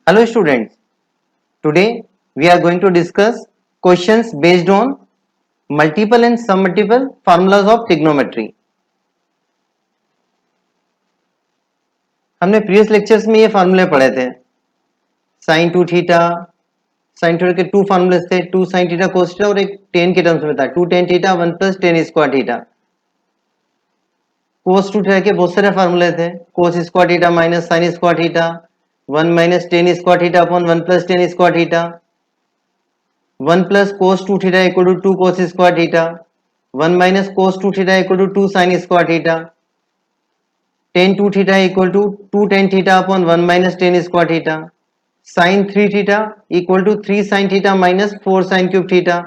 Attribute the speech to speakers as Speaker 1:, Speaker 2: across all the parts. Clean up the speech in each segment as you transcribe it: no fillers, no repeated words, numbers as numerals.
Speaker 1: Hello students, today we are going to discuss questions based on multiple and submultiple formulas of trigonometry. हमने previous lectures में ये फार्मूले पढ़े थे sine two theta, sine theta के two फार्मूले थे, two sine theta cos theta और एक टेन के टर्म्स में था, two tan theta one plus tan square theta. Cos two theta के बहुत सारे फार्मूले थे, cos square theta minus sine square theta, one minus tan square theta upon one plus tan square theta, one plus cos two theta equal to two cos square theta, one minus cos two theta equal to two sine square theta, tan two theta equal to two tan theta upon one minus tan square theta, sine three theta equal to three sine theta minus four sine cube theta,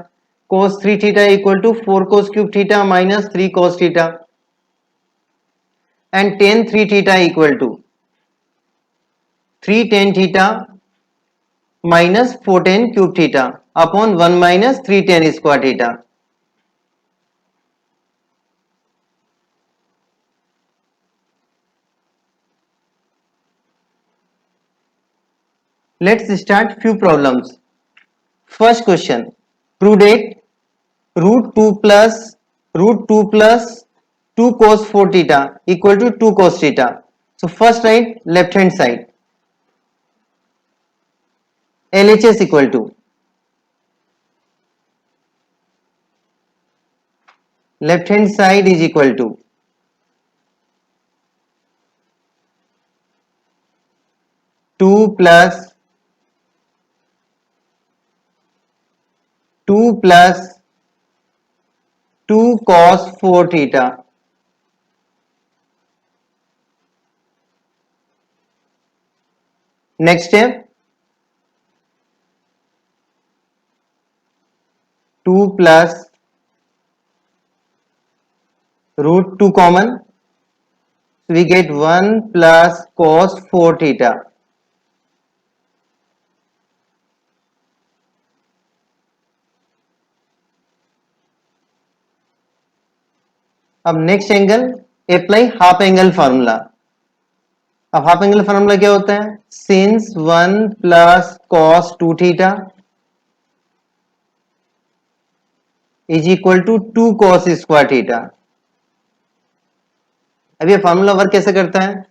Speaker 1: cos three theta equal to four cos cube theta minus three cos theta, and tan three theta equal to three tan theta minus four ten cube theta upon one minus three ten square theta. Let's start few problems. First question, prove that root 2 plus 2 cos 4 theta equal to 2 cos theta. So first write left hand side. LHS equal to left hand side is equal to 2 plus 2 cos 4 theta next step 2 plus root 2 common, so we get 1 plus cos 4 theta. अब next angle apply half angle formula. अब half angle formula क्या होता है, since 1 plus cos 2 theta is equal to 2 cos square theta. अब ये formula work कैसे करता है,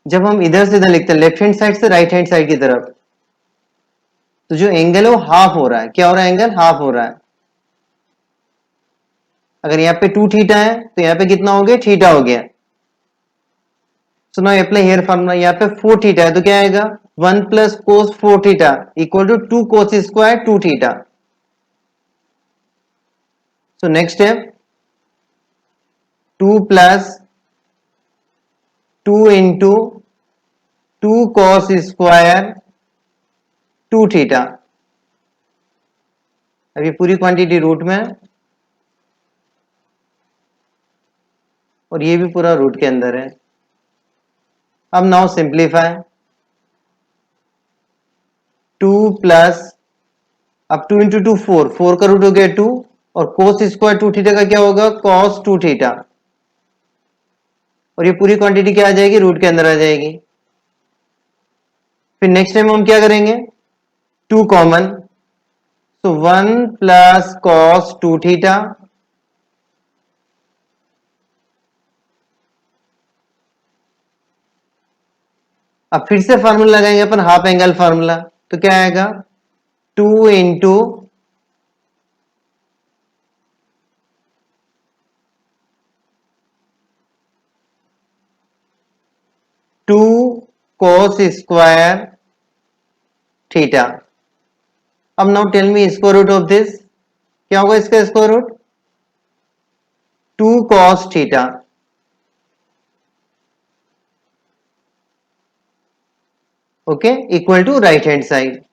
Speaker 1: जब हम इधर से इधर लिखते हैं लेफ्ट हैंड साइड से राइट हैंड साइड की तरफ, तो जो एंगल है वो हाफ हो रहा है। क्या हो रहा है, एंगल हाफ हो रहा है। अगर यहाँ पे 2 थीटा है तो यहाँ पे कितना हो गया, थीटा हो गया। So now apply here formula. यहाँ पे 4 थीटा है तो क्या आएगा, 1 plus cos 4 theta equal to 2 cos square 2 theta. So next step 2 plus 2 into 2 cos square 2 theta. अभी पूरी क्वांटिटी रूट में और ये भी पूरा रूट के अंदर है। अब नाउ सिंप्लीफाई, 2 प्लस अब 2 इंटू 2 4, 4 का रूट हो गया 2 और कोस स्क्वायर 2 थीटा का क्या होगा, कॉस 2 थीटा। और ये पूरी क्वांटिटी क्या आ जाएगी, रूट के अंदर आ जाएगी। फिर नेक्स्ट टाइम हम क्या करेंगे, 2 कॉमन, तो 1 प्लस कॉस 2 थीटा अब फिर से फार्मूला लगाएंगे अपन हाफ एंगल फार्मूला, तो क्या आएगा 2 इंटू 2 cos स्क्वायर थीटा। अब now tell me square root of this, क्या होगा इसका square root, 2 cos theta. Okay, equal to right hand side.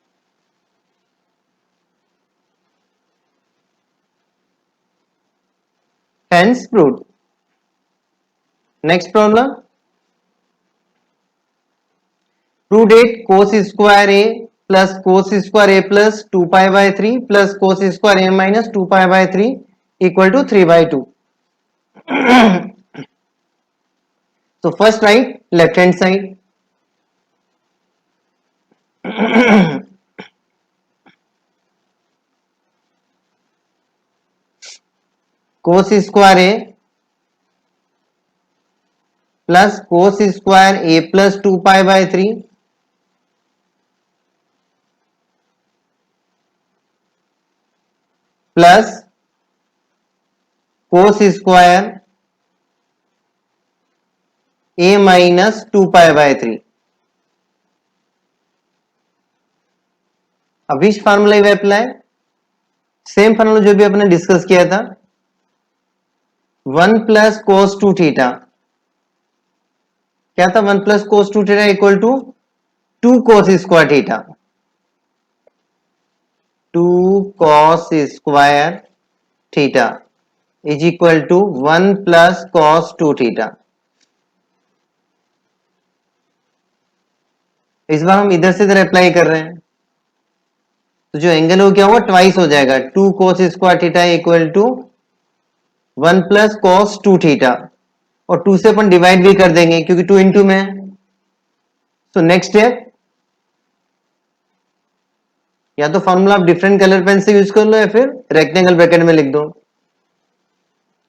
Speaker 1: Hence proved. Next problem. Prove that cos square a plus cos square a plus 2 pi by 3 plus cos square a minus 2 pi by 3 equal to 3 by 2. So first write left hand side. Cos square A plus cos square A plus 2 पाई/3 plus cos square ए minus 2 पाई/3। अब which formula we apply? Same formula जो भी अपने discuss किया था, 1 plus cos 2 theta. क्या था? 1 plus cos 2 theta equal to 2 cos square theta. 2 cos square theta is equal to 1 plus cos 2 theta. इस बार हम इधर से इधर अप्लाई कर रहे हैं, तो जो एंगल हो गया वो ट्वाइस हो जाएगा। 2 cos square theta equal to 1 plus cos 2 theta, और 2 से अपन डिवाइड भी कर देंगे क्योंकि 2 इंटू में है। सो नेक्स्ट स्टेप, या तो फॉर्मूला आप डिफरेंट कलर पेन से यूज कर लो या फिर रेक्टेंगल ब्रैकेट में लिख दो।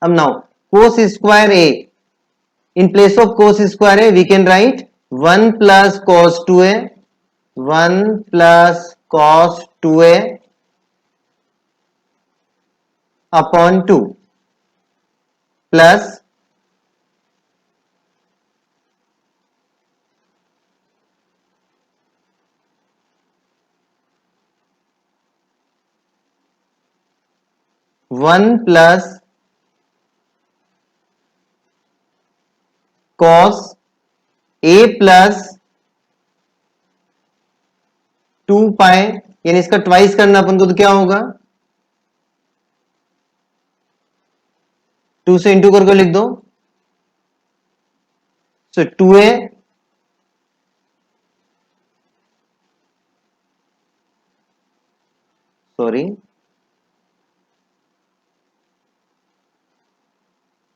Speaker 1: अब now cos square A, in place of cos square A V can right 1 plus cos 2a, 1 plus cos 2a upon 2 plus 1 plus cos A plus 2 पाई, यानी इसका ट्वाइस करना अपन को, तो क्या होगा? 2 से इंटू करके लिख दो। So 2a sorry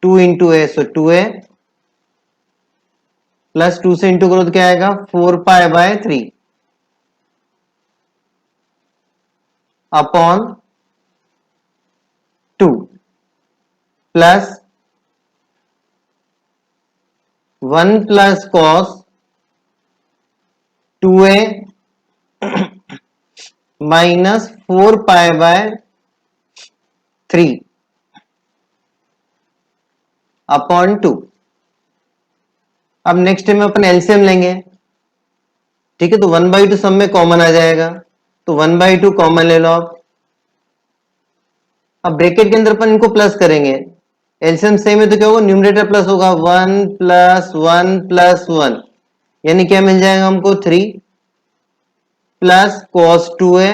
Speaker 1: 2 into A, so 2a plus 2 से इंटू करो तो क्या आएगा? 4 पाई/3 upon 2 plus 1 plus cos 2a minus 4 पाई/3 अपॉन 2। अब नेक्स्ट टाइम अपन एलसीएम लेंगे, ठीक है? तो 1/2 सब में कॉमन आ जाएगा, तो 1/2 कॉमन ले लो आप। अब ब्रैकेट के अंदर अपन इनको प्लस करेंगे, एलसीएम सेम है तो क्या होगा? न्यूमरेटर प्लस होगा, 1 प्लस 1 प्लस 1, यानी क्या मिल जाएगा हमको? 3 प्लस cos 2a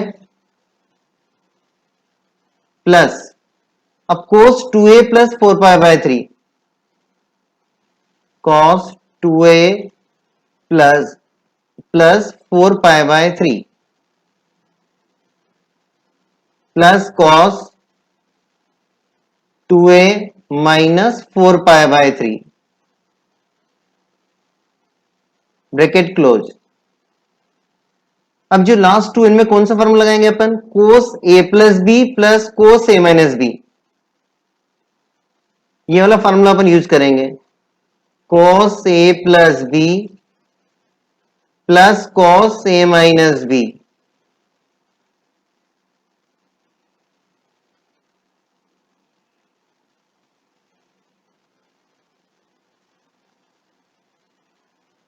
Speaker 1: प्लस, अब cos 2a प्लस 4 पाई/3, cos 2a प्लस 4 पाई/3 प्लस cos 2a माइनस 4 पाई/3, ब्रैकेट क्लोज। अब जो लास्ट टू, इनमें कौन सा फॉर्मूला लगाएंगे अपन? cos a plus B plus cos a minus B, ये वाला फॉर्मूला अपन यूज करेंगे। cos a plus B plus cos a minus B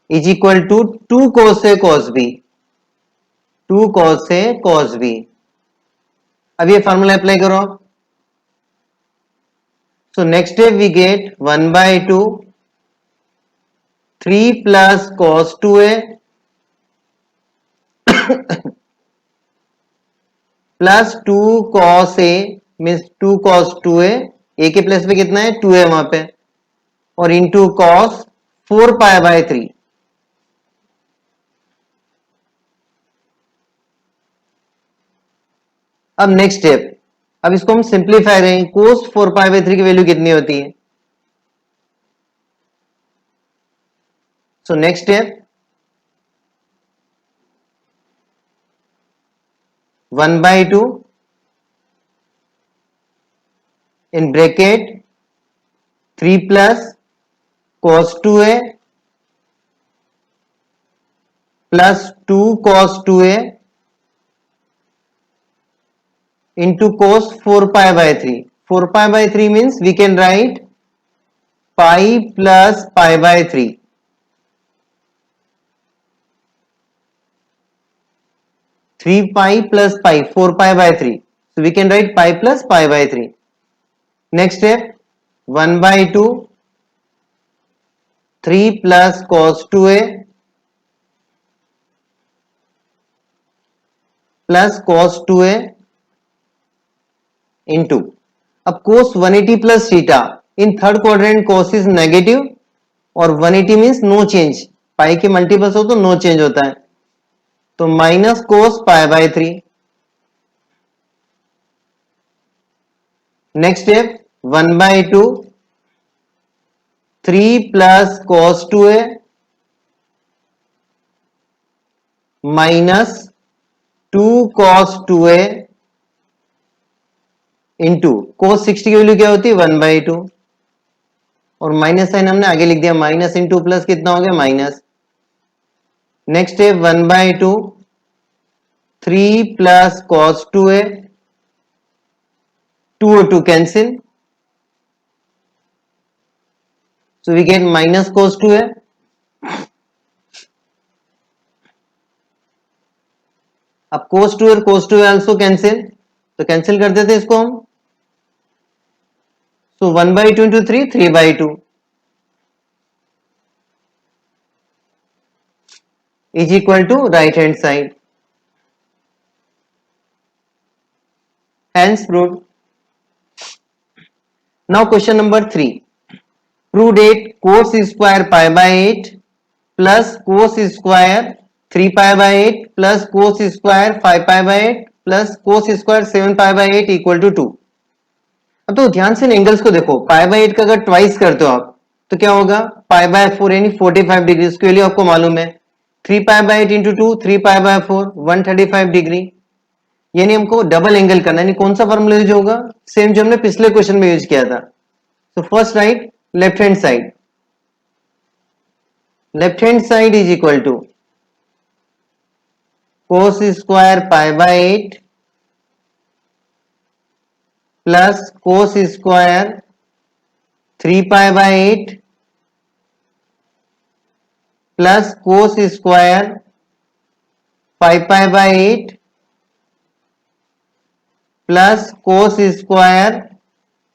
Speaker 1: is equal to 2 cos a cos b, 2 cos a cos b। अब ये formula apply करो आप। So next step we get 1/2 3 plus cos 2a plus 2 cos a, means 2 cos 2a, a के place पे कितना है? 2a वहां पे, और इंटू cos 4 पाई/3। अब नेक्स्ट स्टेप, अब इसको हम सिंप्लीफाई करेंगे। cos 4 पाई/3 की वैल्यू कितनी होती है? सो next step, 1/2 in bracket 3 plus cos 2a plus 2 cos 2a into cos 4 pi by 3. 4 pi by 3 means we can write pi plus pi by 3. 3 pi plus pi, 4 pi by 3. So we can write pi plus pi by 3. Next step, 1/2 3 plus cos 2a plus cos 2a into, अब cos 180 plus theta, in third quadrant cos is negative और 180 means no change, पाई के multiples हो तो no change होता है, तो minus cos pi by 3. Next step 1/2 3 plus cos 2a minus 2 cos 2a into cos 60 की value क्या होती है 1/2 और माइनस साइन हमने आगे लिख दिया, माइनस इंटू प्लस कितना हो गया minus. Next step 1/2 3 plus cos 2a 2 और 2 cancel, so we get minus cos 2a. अब cos 2 और cos 2a also कैंसिल, तो कैंसिल कर देते इसको हम, so 1/2 into 3 3/2 is equal to right hand side. Hence proved. Now question number 3. Prove that cos square pi by 8 plus cos square 3 pi by 8 plus cos square 5 pi by 8 plus cos square 7 pi by 8 equal to 2. अब तो ध्यान से angles को देखो, pi by 8 का अगर twice करते हो आप तो क्या होगा, पाई बाय 4 यानी 45 डिग्री, उसके वैल्यू आपको मालूम है, 3 pi bye 8 into 2 3 pi by 4 135 degree, यानी हमको डबल एंगल करना है, यानी कौन सा फॉर्मूला यूज होगा, सेम जो हमने पिछले क्वेश्चन में यूज किया था. So first write left hand side. Left hand side is equal to cos square pi by 8 plus cos square 3 pi by 8 plus cos square 5 pi by 8 plus cos square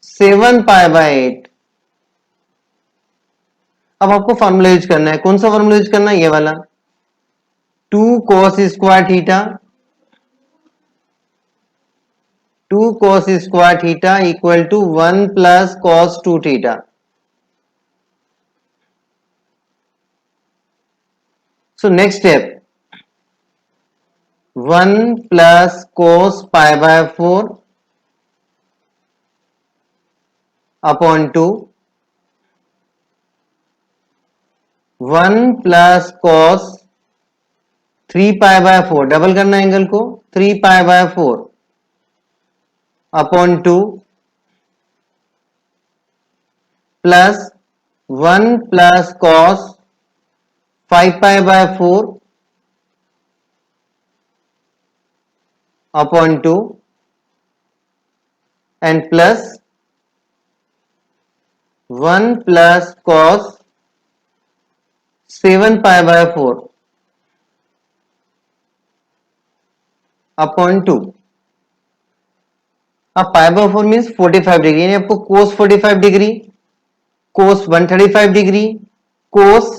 Speaker 1: 7 pi by 8. अब आपको formula use करना है, कौन सा formula use करना है, ये वाला 2 cos square theta, 2 cos square theta equal to 1 plus cos 2 theta. So next step 1 plus cos pi by 4 upon 2 1 plus cos 3 pi by 4, double करना एंगल को, 3 pi by 4 upon 2 plus 1 plus cos 5 pi by 4 upon 2 and plus 1 plus cos 7 pi by 4 upon 2. अब पाई by 4 means 45 degree, यानी आपको cos 45 degree, cos 135 degree, cos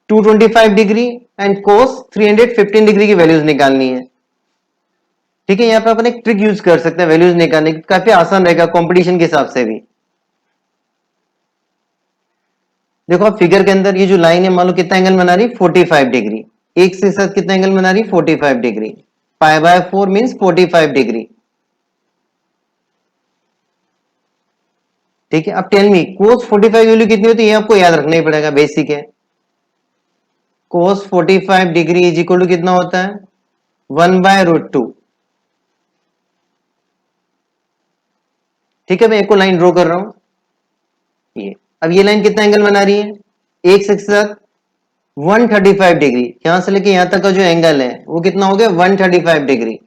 Speaker 1: 225 degree and cos 315 degree की values निकालनी है. ठीक है, यहाँ पे अपन एक ट्रिक यूज कर सकते हैं वैल्यूज निकालने की, काफी आसान रहेगा कंपटीशन के हिसाब से भी. देखो आप फिगर के अंदर ये जो लाइन है, मान लो कितना एंगल बना रही, 45 डिग्री, एक से साथ कितना एंगल बना रही, 45 degree, pi by 4 means 45 degree. ठीक है, अब टेल मी cos 45 वैल्यू कितनी होती है, ये आपको याद रखना ही पड़ेगा, बेसिक है. cos 45 degree is equal to कितना होता है, 1 बाय रूट 2. ठीक है, मैं एक को लाइन ड्रॉ कर रहा हूं ये। अब ये लाइन कितना एंगल बना रही है, एक से साथ 135 डिग्री, यहां से लेके यहां तक का जो एंगल है वो कितना हो गया 135 degree.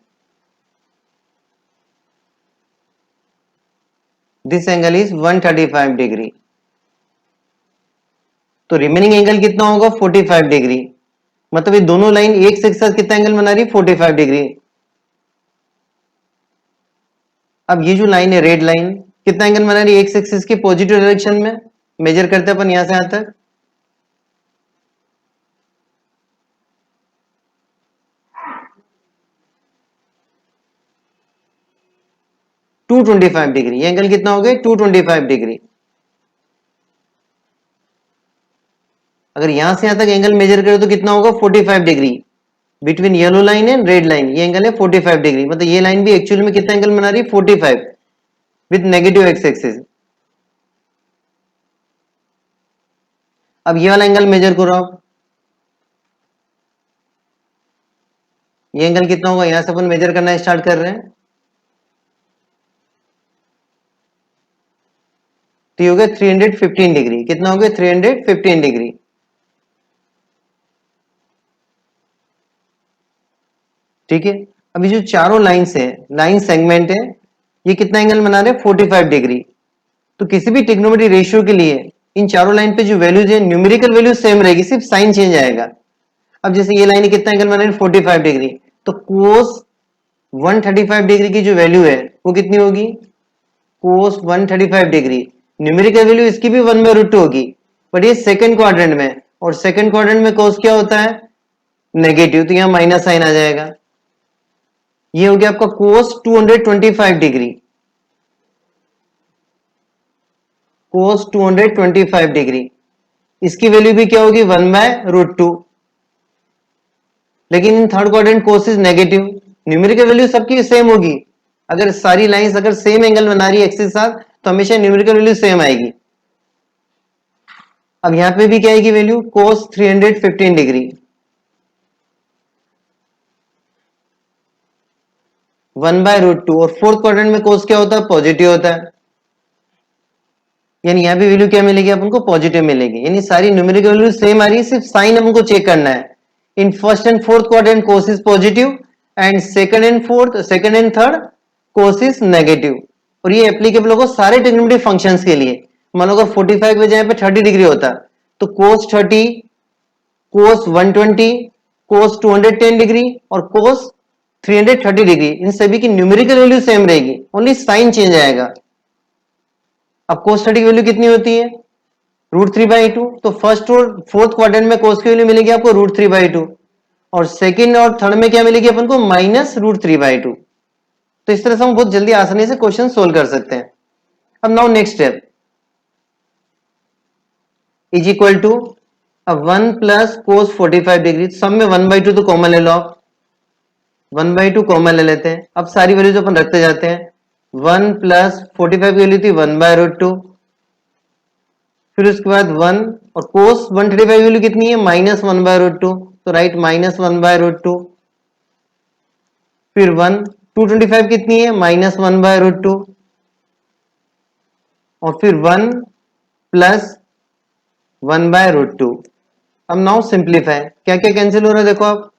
Speaker 1: This angle is 135 degree. तो रिमेनिंग एंगल कितना होगा 45 डिग्री। मतलब ये दोनों लाइन एक से साथ कितना एंगल बना रही है 45 डिग्री। अब ये जो लाइन है रेड लाइन कितना एंगल बना रही है एक्स एक्सिस के पॉजिटिव डायरेक्शन में, मेजर करते हैं अपन यहां से यहां तक। टू 225 डिग्री, ये एंगल कितना हो गया 225 डिग्री। अगर यहां से यहां तक एंगल मेजर करें तो कितना होगा 45 degree. Between yellow line and red line ये एंगल है 45 डिग्री। मतलब ये लाइन भी एक्चुअल में कितना एंगल बना रही है 45 विद नेगेटिव एक्स एक्सिस। अब ये वाला एंगल मेजर करो आप, ये एंगल कितना होगा, यहां से अपन मेजर करना स्टार्ट कर रहे हैं तो ये हो गया 315 डिग्री। कितना हो गया 315 डिग्री। ठीक है, अभी जो चारों लाइंस है, लाइन सेगमेंट है, ये कितना एंगल बना रहे हैं 45 डिग्री। तो किसी भी ट्रिग्नोमेट्री रेशियो के लिए इन चारों लाइन पे जो वैल्यूज है न्यूमेरिकल वैल्यू सेम रहेगी, सिर्फ साइन चेंज आएगा। अब जैसे ये लाइन कितना एंगल बना रही है 45 डिग्री, तो कोस 135 डिग्री की जो वैल्यू है वो कितनी होगी, कोस 135 डिग्री। न्यूमेरिकल वैल्यू इसकी भी 1/√2 होगी, बट ये सेकंड क्वाड्रेंट में, और सेकंड क्वाड्रेंट में कोस क्या होता है नेगेटिव, तो यहां माइनस साइन आ जाएगा। ये हो गया आपका कोस 225 डिग्री, कोस 225 डिग्री। इसकी वैल्यू भी क्या होगी 1/√2। लेकिन in third quadrant cos is negative, numerical value सबकी सेम होगी। अगर सारी लाइंस अगर सेम एंगल बना रही है एक्सिस के साथ तो हमेशा न्यूमेरिकल वैल्यू सेम आएगी। अब यहां पे भी क्या आएगी वैल्यू कोस 315 डिग्री, 1/√2। और फोर्थ क्वाड्रेंट में कोस क्या होता है पॉजिटिव होता है, यानी यहाँ भी वैल्यू क्या मिलेगी अपन को पॉजिटिव मिलेगी। यानी सारी न्यूमेरिकल वैल्यू सेम आ रही है, सिर्फ साइन हमको चेक करना है। In first and fourth quadrant cos is positive and second and fourth, second and third cos is negative. और ये एप्लीकेबल होगा सारे ट्रिग्नोमेट्रिक फंक्शंस के लिए। मान लो अगर 45 के जगह पे 30 डिग्री होता तो कोस 30, कोस 120, कोस 210 डिग्री और कोस 330 डिग्री, इन सभी की न्यूमेरिकल वैल्यू सेम रहेगी, ओनली साइन चेंज आएगा। अब कोस 30 की वैल्यू कितनी होती है √3/2। तो फर्स्ट और फोर्थ क्वाड्रेंट में कोस की वैल्यू मिलेगी आपको √3/2, और सेकंड और थर्ड में क्या मिलेगी अपन को -√3/2। तो इस तरह से हम बहुत जल्दी आसानी से क्वेश्चन सोल्व कर सकते हैं। अब now next step is equal to, अब 1 प्लस कोस 45 डिग्री, सब में 1/2 तो कॉमन ले लो आप, 1/2 कॉमन ले लेते हैं। अब सारी वैल्यूज अपन रखते जाते हैं। 1 प्लस 45 की वैल्यू थी 1/√2, फिर उसके बाद 1, और कोस 135 वैल्यू कितनी है -1/√2, तो राइट -1/√2। फिर 1, 225 कितनी है -1/√2, और फिर 1 प्लस 1/√2। अब नाउ सिंप्लीफाई, क्या क्या कैंसिल हो रहा है देखो आप,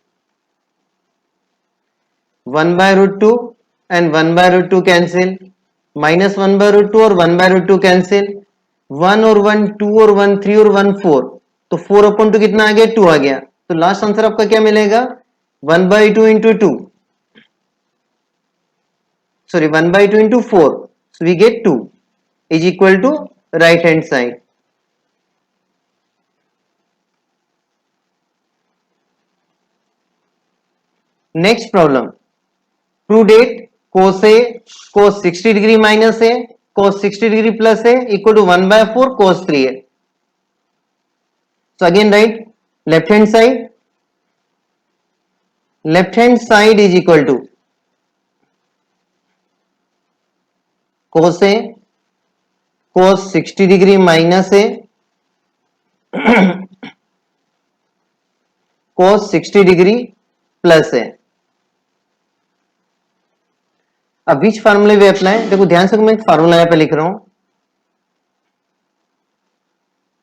Speaker 1: 1/√2 एंड 1/√2 कैंसिल, -1/√2 और 1/√2 कैंसिल, 1 और 1 2 और 1 3 और 1 4, तो 4/2 कितना आ गया 2 आ गया। तो लास्ट आंसर आपका क्या मिलेगा 1/2 into 2, sorry 1/2 into 4, so we get 2 is equal to right hand side. Next problem, prove that cos A cos 60 degree minus A cos 60 degree plus A equal to 1/4 cos 3A. So again write left hand side is equal to cos A cos 60 degree minus A cos 60 degree plus A. अब which formula we apply, देखो ध्यान से मैं एक formula यहाँ पे लिख रहा हूं,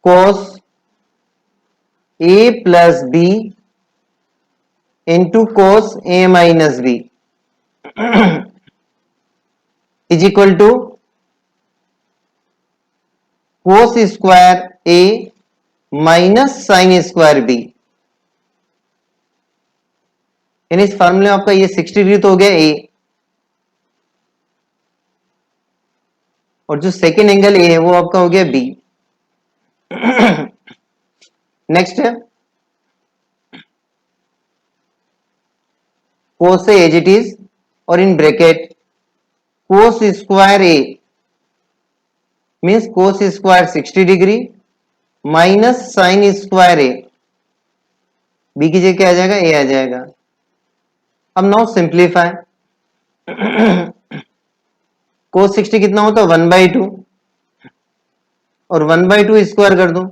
Speaker 1: cos a plus b into cos a minus B is equal to cos square a minus sine square b. यानी इस फार्मूले में आपका ये 60 डिग्री तो हो गया a, और जो सेकेंड एंगल ए है वो आपका हो गया बी। नेक्स्ट है cos A as it is, और इन bracket cos square A means cos square 60 degree minus sine square A, B की जगह क्या आ जाएगा, ए आ जाएगा। अब नाउ सिंप्लीफाई, cos 60 कितना होता है 1/2, और 1/2 स्क्वायर कर दो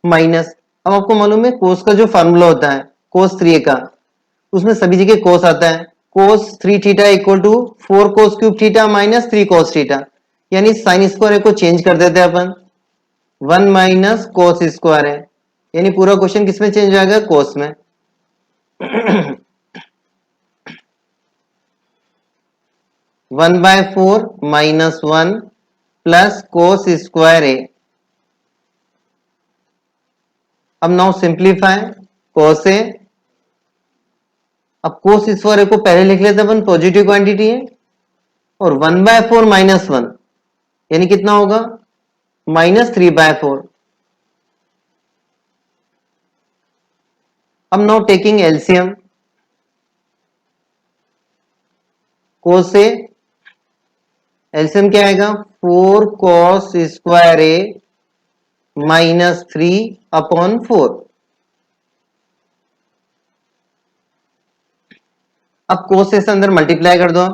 Speaker 1: माइनस। अब आपको मालूम है cos का जो फार्मूला होता है cos 3a का, उसमें सभी जगह cos आता है, cos 3 theta equal to 4 cos cube theta minus 3 cos theta, यानी साइन स्क्वायर को चेंज कर देते हैं अपन, 1 माइनस cos स्क्वायर है, यानी पूरा क्वेश्चन किस में चेंज हो जाएगा, cos में। 1/4 माइनस 1 प्लस cos स्क्वायर ए। अब नाउ सिंप्लीफाई cos ए, अब cos स्क्वायर को पहले लिख लेते अपन, पॉजिटिव क्वांटिटी है, और 1/4 माइनस 1 यानी कितना होगा, -3/4। अब now taking LCM, cos A LCM क्या आएगा, 4 cos स्क्वायर ए माइनस 3/4। अब cos से अंदर मल्टीप्लाई कर दो।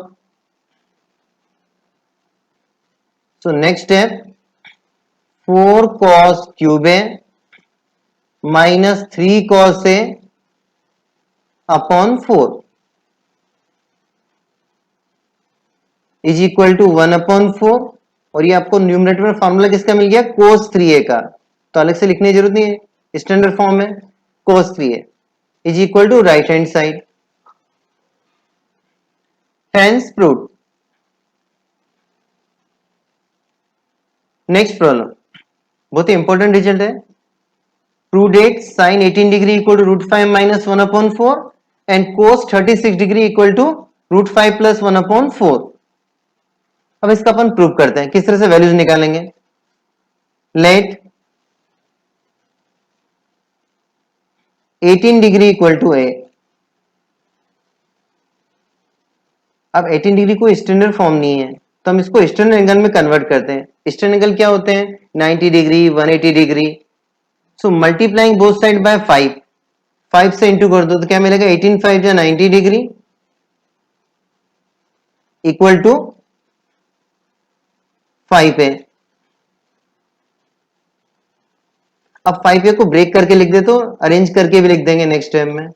Speaker 1: So next step 4 cos cube a minus 3 cos a upon 4 is equal to 1/4, और ये आपको न्यूमरेटर में फॉर्मूला किसका मिल गया, cos 3a का, तो अलग से लिखने की जरूरत नहीं है, स्टैंडर्ड फॉर्म है cos 3a is equal to right hand side. Hence proved. Next problem बहुत ही इंपॉर्टेंट रिजल्ट है, prove that sin 18 degree equal to √5 minus 1/4 and cos 36 degree equal to √5 plus 1/4। अब इसका अपन प्रूव करते हैं, किस तरह से वैल्यूज निकालेंगे। लेट 18 डिग्री इक्वल टू ए, अब 18 डिग्री कोई स्टैंडर्ड फॉर्म नहीं है, तो हम इसको स्टैंडर्ड एंगल में कन्वर्ट करते हैं। स्टैंडर्ड एंगल क्या होते हैं, 90 डिग्री 180 डिग्री। सो मल्टीप्लाइंग बोथ साइड बाय 5 से इंटू कर दो तो क्या मिलेगा, 18 5 या 90 डिग्री इक्वल टू 5 है। अब 5a को ब्रेक करके लिख दे तो अरेंज करके भी लिख देंगे नेक्स्ट टाइम में।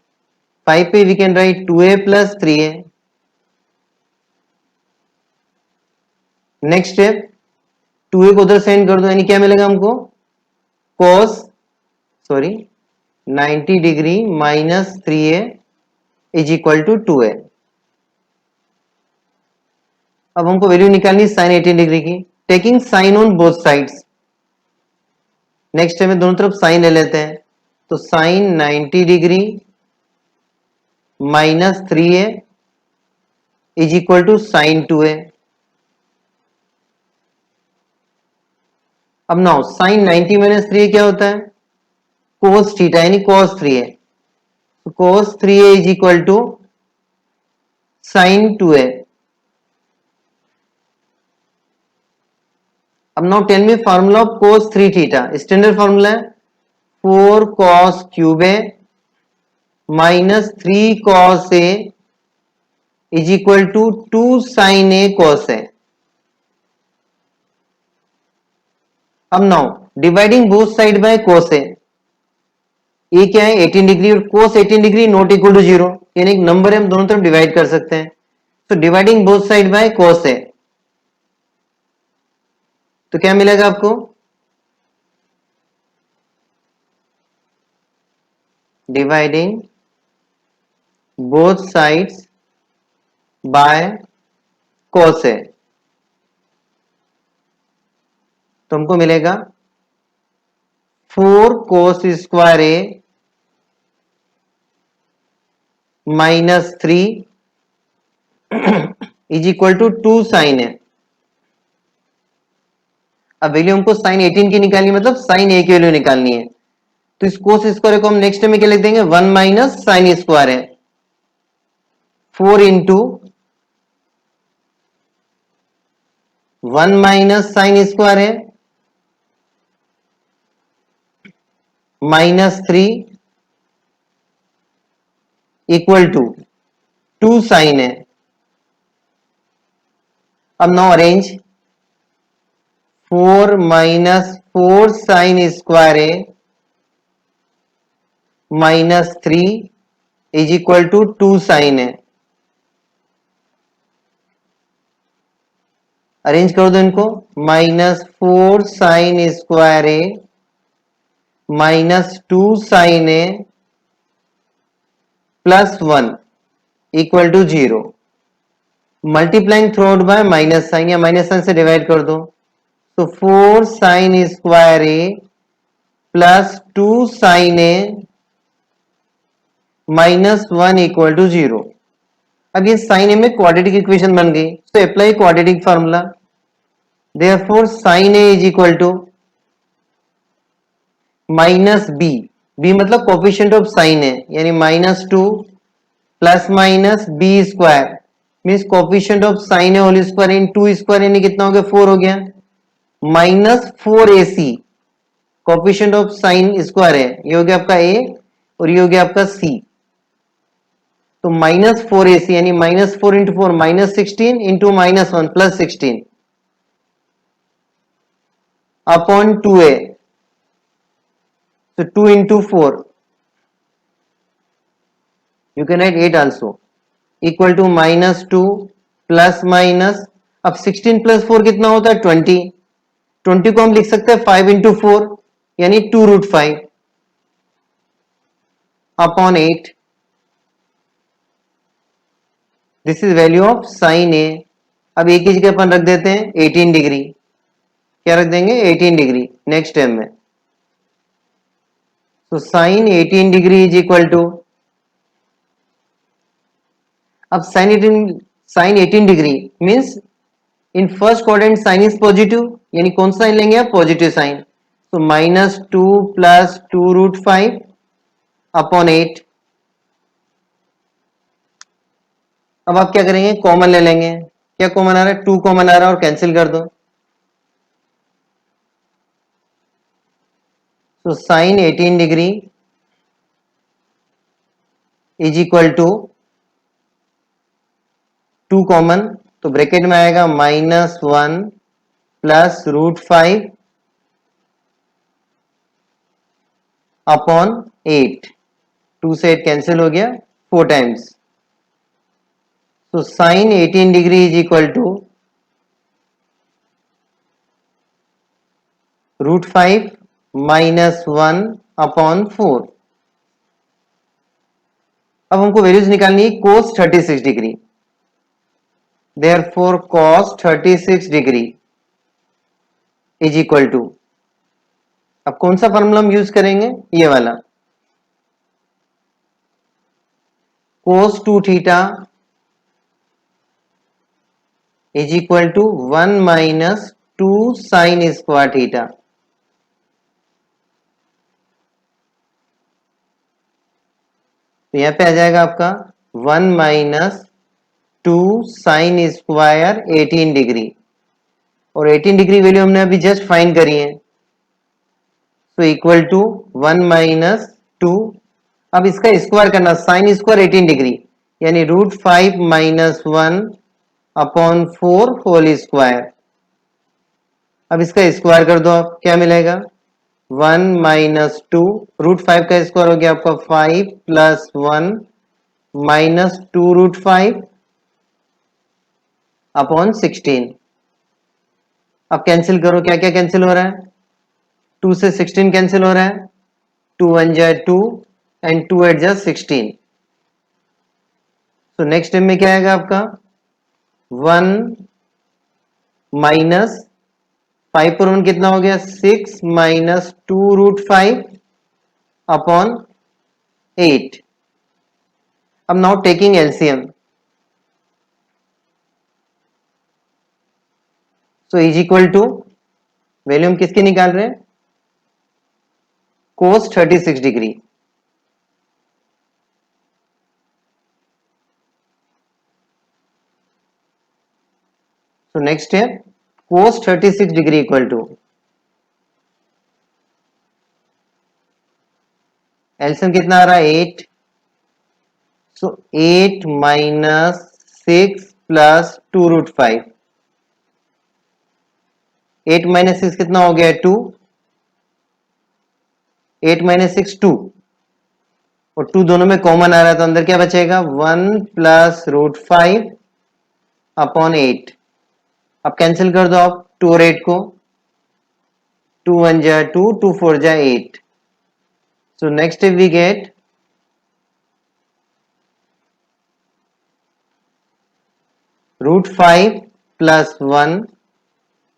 Speaker 1: 5 पे we can write 2a plus 3a। Next step 2a को उधर सेंड कर दो, यानी क्या मिलेगा हमको, cos 90 degree minus 3a is equal to 2a। अब हमको वैल्यू निकालनी sin 18 डिग्री की, taking sine on both sides. Next में दोनों तरफ साइन ले लेते हैं, तो sin 90 degree minus 3a is equal to sin 2a। अब नाउ sin 90 माइनस 3a क्या होता है, cos थीटा यानी cos 3a, तो cos 3a is equal to sin 2a। अब now tell me formula of cos 3 theta, standard formula है 4 cos cube a minus 3 cos a is equal to 2 sin a cos a। अब now dividing both side by cos a, a क्या है 18 degree और cos 18 degree not equal to 0, यानी एक number है, हम दोनों तरफ डिवाइड कर सकते हैं। तो dividing both side by cos है, तो क्या मिलेगा आपको, dividing both sides by cos है, तो हमको मिलेगा 4 cos square A minus 3 is equal to 2 sine है। अब वैल्यू हमको साइन 18 की निकालनी है, मतलब साइन ए की वैल्यू निकालनी है। तो इस कोस स्क्वायर को हम नेक्स्ट में क्या लिख देंगे, 1 माइनस साइन स्क्वायर है, 4 इंटू 1 माइनस साइन स्क्वायर है माइनस 3 इक्वल टू 2 साइन है। अब now arrange 4 minus 4 sine square है minus 3 is equal to 2 sine है। अरेंज कर दो इनको, माइनस 4 साइन स्क्वायर है माइनस 2 साइन है plus 1 equal to 0, multiplying throughout by minus sine, या माइनस साइन से डिवाइड कर दो। तो 4 sine square A plus 2 sine a minus 1 equal to 0। अब ये साइन ए में क्वाड्रेटिक इक्वेशन बन गई, तो apply quadratic formula, therefore sine a is equal to minus b, b मतलब कोफिशिएंट ऑफ साइन है, यानी minus 2 plus minus b square means coefficient of sine है होल स्क्वायर इन 2 स्क्वायर, यानी कितना हो गया 4 हो गया, minus 4ac, coefficient of sine square है, ये हो गया आपका a और ये हो गया आपका c, तो माइनस 4ac यानी minus 4 into 4 minus 16 into minus 1 plus 16 upon 2a, so 2 into 4 you can write 8 also equal to minus 2 plus minus, अब 16 plus 4 कितना होता है 20, 20 को हम लिख सकते हैं 5 into 4 यानी 2 root 5 upon 8, this is value of sine A. अब एक ही जगह अपन रख देते हैं 18 डिग्री, क्या रख देंगे 18 डिग्री नेक्स्ट टाइम में, तो sine 18 degree is equal to, अब sine 18 degree means in first quadrant sine is positive, यानी कौन सा साइन लेंगे आप पॉजिटिव साइन, तो माइनस 2 प्लस 2 रूट 5 अपॉन 8। अब आप क्या करेंगे कॉमन ले लेंगे, क्या कॉमन आ रहा है 2 कॉमन आ रहा है और कैंसिल कर दो, तो sine 18 degree is equal to 2 common, तो ब्रैकेट में आएगा माइनस 1 प्लस रूट 5 अपॉन 8, 2 से 8 कैंसिल हो गया 4 टाइम्स, तो sine 18 degree is equal to root 5 minus 1 upon 4। अब हमको वैल्यूज निकालनी है cos 36 degree, therefore cos 36 degree is equal to, अब कौन सा फॉर्मूला हम यूज करेंगे ये वाला, cos 2 theta is equal to 1 minus 2 sine square theta, तो यहां पे आ जाएगा आपका 1 माइनस 2 साइन स्क्वायर 18 डिग्री, और 18 डिग्री वैल्यू हमने अभी जस्ट फाइंड करी है, तो इक्वल टू 1 माइनस 2, अब इसका स्क्वायर करना साइन स्क्वायर 18 डिग्री यानी root 5 minus 1 upon 4 whole square, अब इसका स्क्वायर कर दो आप क्या मिलेगा 1 माइनस 2, रूट 5 का स्क्वायर हो गया आपका 5 प्लस 1 माइनस 2 रूट 5 अपॉन 16। अब कैंसिल करो, क्या क्या कैंसिल हो रहा है, 2 से 16 कैंसिल हो रहा है, 2 1 जा 2 एंड 2 8 जा 16। तो नेक्स्ट स्टेप में क्या आएगा आपका 1 माइनस 5 पर 1 कितना हो गया 6 माइनस 2 रूट 5 अपॉन 8। अब now taking LCM, so is equal to value हम किसकी निकाल रहे हैं, cos 36 degree. So next step cos 36 degree equal to LCM कितना आ रहा है 8, so 8 minus 6 plus 2 root 5, 8 minus 6 कितना हो गया 2, 8 माइनस 6 2, और 2 दोनों में कॉमन आ रहा है तो अंदर क्या बचेगा 1 प्लस रूट 5 अपॉन 8। अब कैंसिल कर दो आप 2 और 8 को, 2 1 जा 2, 2 4 जा 8। So next we get root 5 plus 1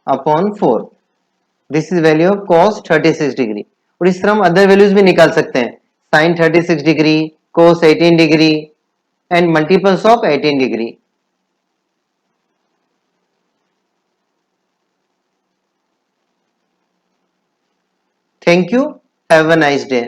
Speaker 1: upon 4। This is value of cos 36 degree. और इस तरह हम अदर वैल्यूज भी निकाल सकते हैं, sin 36 degree, cos 18 degree and multiples of 18 degree. Thank you, have a nice day.